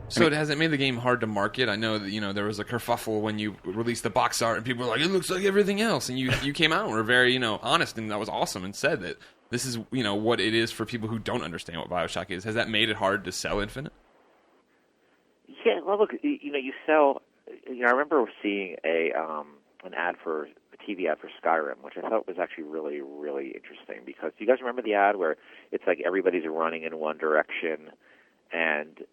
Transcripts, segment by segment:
So it hasn't made the game hard to market. I know that there was a kerfuffle when you released the box art, and people were like, "It looks like everything else." And you came out and were very honest, and that was awesome, and said that this is what it is for people who don't understand what BioShock is. Has that made it hard to sell Infinite? Yeah, well, look, you sell. I remember seeing an ad for a TV ad for Skyrim, which I thought was actually really, really interesting. Because do you guys remember the ad where it's like everybody's running in one direction, and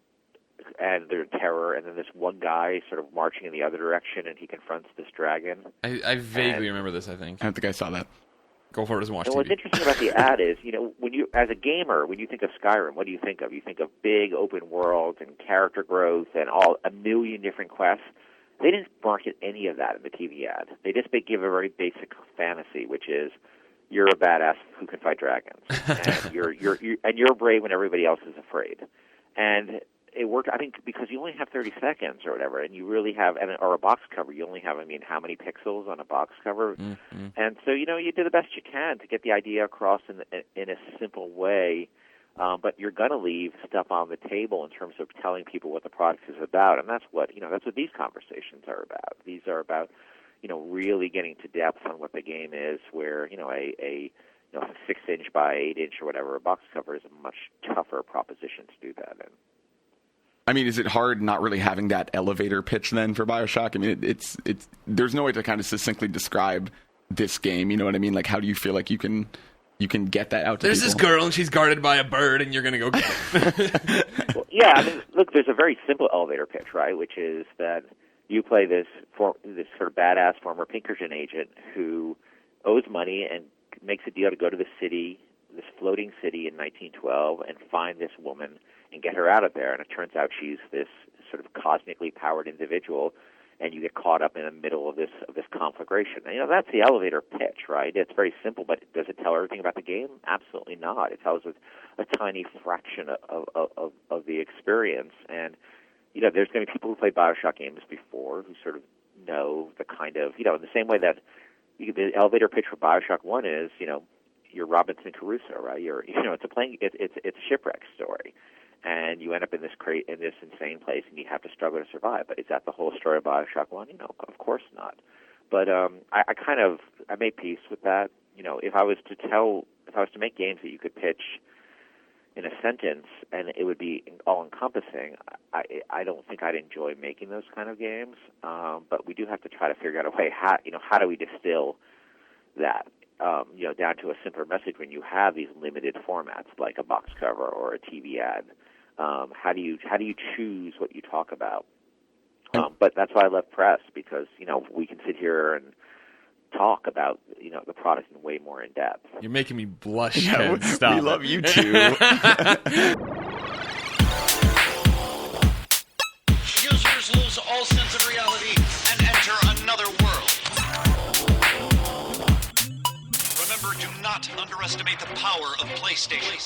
there's terror, and then this one guy sort of marching in the other direction, and he confronts this dragon. I vaguely remember this. I think. I don't think I saw that. Go for it and watch And TV. what's interesting about the ad is, when you, as a gamer, when you think of Skyrim, what do you think of? You think of big open worlds and character growth and a million different quests. They didn't market any of that in the TV ad. They just give a very basic fantasy, which is you're a badass who can fight dragons, and you're brave when everybody else is afraid. And it worked, I think, because you only have 30 seconds or whatever, and you really have, or a box cover, you only have, how many pixels on a box cover? Mm-hmm. And so, you do the best you can to get the idea across in a simple way, but you're going to leave stuff on the table in terms of telling people what the product is about, and that's what these conversations are about. These are about, really getting to depth on what the game is, where, a 6-inch by 8-inch or whatever a box cover is a much tougher proposition to do that in. Is it hard not really having that elevator pitch then for BioShock? It's there's no way to kind of succinctly describe this game. You know what I mean? Like, how do you feel like you can get that out to There's people? this girl, and she's guarded by a bird, and you're going to go get her. Well, yeah, look, there's a very simple elevator pitch, right? Which is that you play this sort of badass former Pinkerton agent who owes money and makes a deal to go to the city, this floating city in 1912, and find this woman and get her out of there. And it turns out she's this sort of cosmically powered individual, and you get caught up in the middle of this conflagration. And, that's the elevator pitch, right? It's very simple, but does it tell everything about the game? Absolutely not. It tells a tiny fraction of the experience. And, there's going to be people who played BioShock games before who sort of know the kind of, in the same way that the elevator pitch for BioShock 1 is, you're Robinson Crusoe, right? It's a shipwreck story. And you end up in this insane place, and you have to struggle to survive. But is that the whole story of BioShock 1? Of course not. But I made peace with that. If I was to make games that you could pitch in a sentence and it would be all-encompassing, I don't think I'd enjoy making those kind of games. But we do have to try to figure out a way how do we distill that down to a simpler message when you have these limited formats like a box cover or a TV ad. How do you choose what you talk about? But that's why I love press, because we can sit here and talk about the product in way more in depth. You're making me blush. Yeah, Stop. We love you too. Users lose all sense of reality and enter another world. Remember, do not underestimate the power of PlayStation.